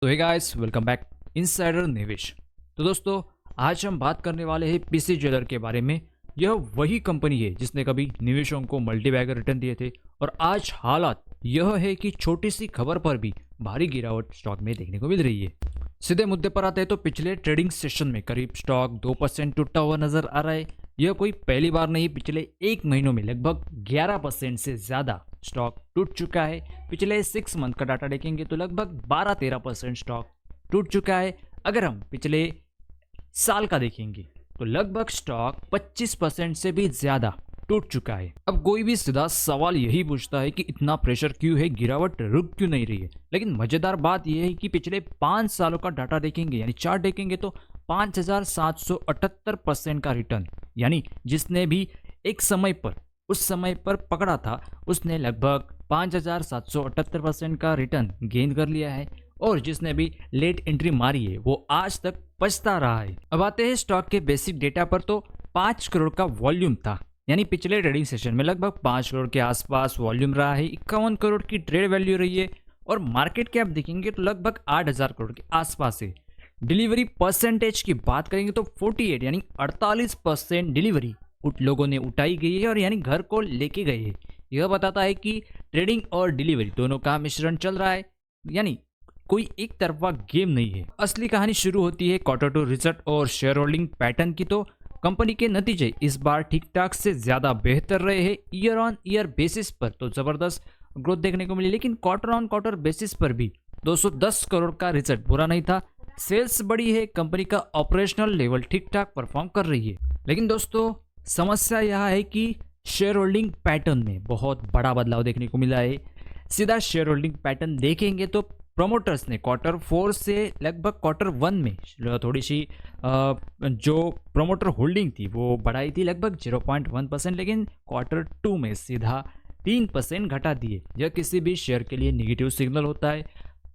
तो hey guys, welcome back insider Nivesh. तो दोस्तों, आज हम बात करने वाले हैं पीसी ज्वेलर के बारे में। यह वही कंपनी है जिसने कभी निवेशकों को मल्टीबैगर रिटर्न दिए थे, और आज हालात यह है कि छोटी सी खबर पर भी भारी गिरावट स्टॉक में देखने को मिल रही है। सीधे मुद्दे पर आते हैं तो पिछले ट्रेडिंग सेशन में करीब स्टॉक 2% टूटा हुआ नजर आ रहा है। यह कोई पहली बार नहीं, पिछले एक महीनों में लगभग 11% से ज्यादा स्टॉक टूट चुका है। पिछले 6 मंथ का डाटा देखेंगे तो लगभग 12-13% स्टॉक टूट चुका है। अगर हम पिछले साल का देखेंगे तो लगभग स्टॉक 25% से भी ज्यादा टूट चुका है। अब कोई भी सीधा सवाल यही पूछता है कि इतना प्रेशर क्यों है, गिरावट रुक क्यों नहीं रही है। लेकिन मजेदार बात यह है कि पिछले 5 सालों का डाटा देखेंगे, यानी चार्ट देखेंगे, तो 5778% का रिटर्न, यानी जिसने भी एक समय पर उस समय पर पकड़ा था उसने लगभग 5778% का रिटर्न गेन कर लिया है, और जिसने भी लेट एंट्री मारी है वो आज तक पछता रहा है। अब आते हैं स्टॉक के बेसिक डेटा पर। तो 5 करोड़ का वॉल्यूम था, यानी पिछले ट्रेडिंग सेशन में लगभग 5 करोड़ के आसपास वॉल्यूम रहा है। 51 करोड़ की ट्रेड वैल्यू रही है, और मार्केट कैप देखेंगे तो लगभग 8000 करोड़ के आसपास है। डिलीवरी परसेंटेज की बात करेंगे तो 48 यानी 48% डिलीवरी लोगों ने उठाई गई है, और यानी घर को लेके गए हैं। यह बताता है कि ट्रेडिंग और डिलीवरी दोनों का मिश्रण चल रहा है, यानी कोई एक तरफा गेम नहीं है। असली कहानी शुरू होती है क्वार्टर टू रिजल्ट और शेयर होल्डिंग पैटर्न की। तो कंपनी के नतीजे इस बार ठीक ठाक से ज्यादा बेहतर रहे हैं। ईयर ऑन ईयर बेसिस पर तो जबरदस्त ग्रोथ देखने को मिली, लेकिन क्वार्टर ऑन क्वार्टर बेसिस पर भी 210 करोड़ का रिजल्ट बुरा नहीं था। सेल्स बड़ी है, कंपनी का ऑपरेशनल लेवल ठीक ठाक परफॉर्म कर रही है। लेकिन दोस्तों, समस्या यह है कि शेयर होल्डिंग पैटर्न में बहुत बड़ा बदलाव देखने को मिला है। सीधा शेयर होल्डिंग पैटर्न देखेंगे तो प्रोमोटर्स ने Q4 से लगभग Q1 में थोड़ी सी जो प्रोमोटर होल्डिंग थी वो बढ़ाई थी लगभग 0.1%, लेकिन Q2 में सीधा 3% घटा दिए। यह किसी भी शेयर के लिए नेगेटिव सिग्नल होता है।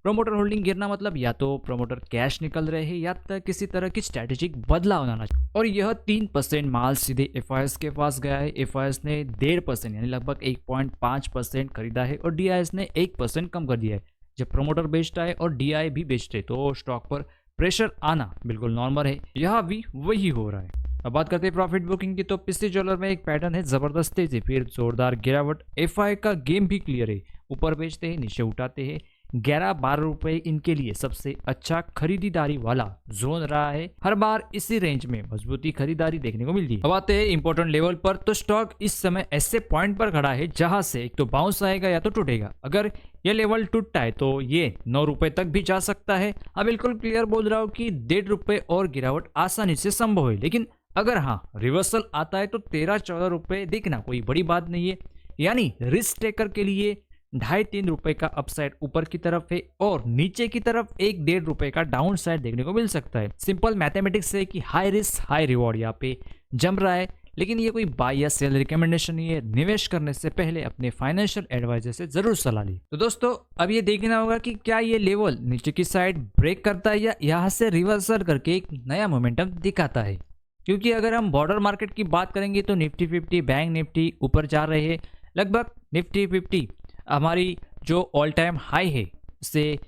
प्रोमोटर होल्डिंग गिरना मतलब या तो प्रोमोटर कैश निकल रहे हैं या तो किसी तरह की स्ट्रैटेजिक बदलाव आना चाहिए, और यह 3% माल सीधे एफआईएस के पास गया है। एफआईएस ने 1.5% यानी लगभग 1.5% खरीदा है, और डीआईएस ने 1% कम कर दिया है। जब प्रोमोटर बेचता है और डीआई भी बेचते हैं तो स्टॉक पर प्रेशर आना बिल्कुल नॉर्मल है। यहाँ भी वही हो रहा है। अब बात करते हैं प्रॉफिट बुकिंग की। तो पीसी ज्वेलर में एक पैटर्न है, जबरदस्त तेजी फिर जोरदार गिरावट। एफआई का गेम भी क्लियर है, ऊपर बेचते हैं नीचे उठाते हैं। 11-12 रुपए इनके लिए सबसे अच्छा खरीदारी वाला जोन रहा है। हर बार इसी रेंज में मजबूती खरीदारी देखने को मिलती है। अब आते हैं इंपॉर्टेंट लेवल पर। तो स्टॉक इस समय ऐसे पॉइंट पर खड़ा है जहां से एक तो बाउंस आएगा या तो टूटेगा। अगर ये लेवल टूटता है तो ये 9 रुपए तक भी जा सकता है। अब बिल्कुल क्लियर बोल रहा हूँ कि 1.5 रुपए और गिरावट आसानी से संभव है, लेकिन अगर हाँ रिवर्सल आता है तो 13-14 रुपए दिखना कोई बड़ी बात नहीं है। यानी रिस्क टेकर के लिए 2.5-3 रुपए का अपसाइड ऊपर की तरफ है, और नीचे की तरफ 1-1.5 रुपए का डाउन साइड देखने को मिल सकता है। सिंपल मैथमेटिक्स है कि हाई रिस्क हाई रिवॉर्ड यहाँ पे जम रहा है, लेकिन ये कोई बाय या सेल रिकमेंडेशन नहीं है। निवेश करने से पहले अपने फाइनेंशियल एडवाइजर से जरूर सलाह ली। तो दोस्तों, अब ये देखना होगा कि क्या ये लेवल नीचे की साइड ब्रेक करता है या यहाँ से रिवर्सल करके एक नया मोमेंटम दिखाता है। क्योंकि अगर हम बॉर्डर मार्केट की बात करेंगे तो निफ्टी 50 बैंक निफ्टी ऊपर जा रहे हैं। लगभग निफ्टी 50 हमारी जो ऑल टाइम हाई है उससे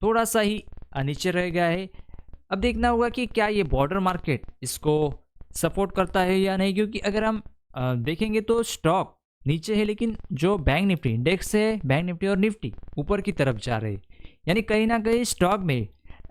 थोड़ा सा ही नीचे रह गया है। अब देखना होगा कि क्या ये बॉर्डर मार्केट इसको सपोर्ट करता है या नहीं, क्योंकि अगर हम देखेंगे तो स्टॉक नीचे है, लेकिन जो बैंक निफ्टी इंडेक्स है, बैंक निफ्टी और निफ्टी ऊपर की तरफ जा रहे हैं। यानी कहीं ना कहीं स्टॉक में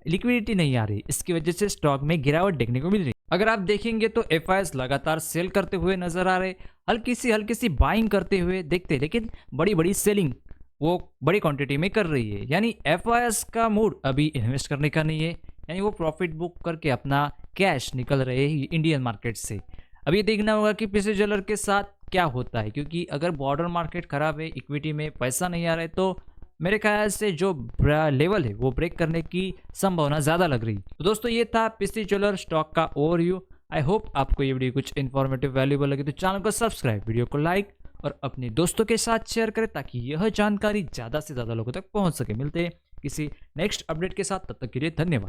लिक्विडिटी नहीं आ रही, इसकी वजह से स्टॉक में गिरावट देखने को मिल रही। अगर आप देखेंगे तो एफआईएस लगातार सेल करते हुए नजर आ रहे, हल्की सी बाइंग करते हुए देखते, लेकिन बड़ी बड़ी सेलिंग वो बड़ी क्वांटिटी में कर रही है। यानी एफआईएस का मूड अभी इन्वेस्ट करने का नहीं है, यानी वो प्रॉफिट बुक करके अपना कैश निकल रहे हैं इंडियन मार्केट से। अब ये देखना होगा कि पीसी ज्वेलर के साथ क्या होता है, क्योंकि अगर बॉर्डर मार्केट खराब है, इक्विटी में पैसा नहीं आ रहा है, तो मेरे ख्याल से जो लेवल है वो ब्रेक करने की संभावना ज़्यादा लग रही। तो दोस्तों, ये था पीसी ज्वेलर स्टॉक का ओवरव्यू। आई होप आपको ये वीडियो कुछ इन्फॉर्मेटिव वैल्यूबल लगे तो चैनल को सब्सक्राइब, वीडियो को लाइक और अपने दोस्तों के साथ शेयर करें, ताकि यह जानकारी ज़्यादा से ज़्यादा लोगों तक पहुंच सके। मिलते हैं किसी नेक्स्ट अपडेट के साथ, तब तक के लिए धन्यवाद।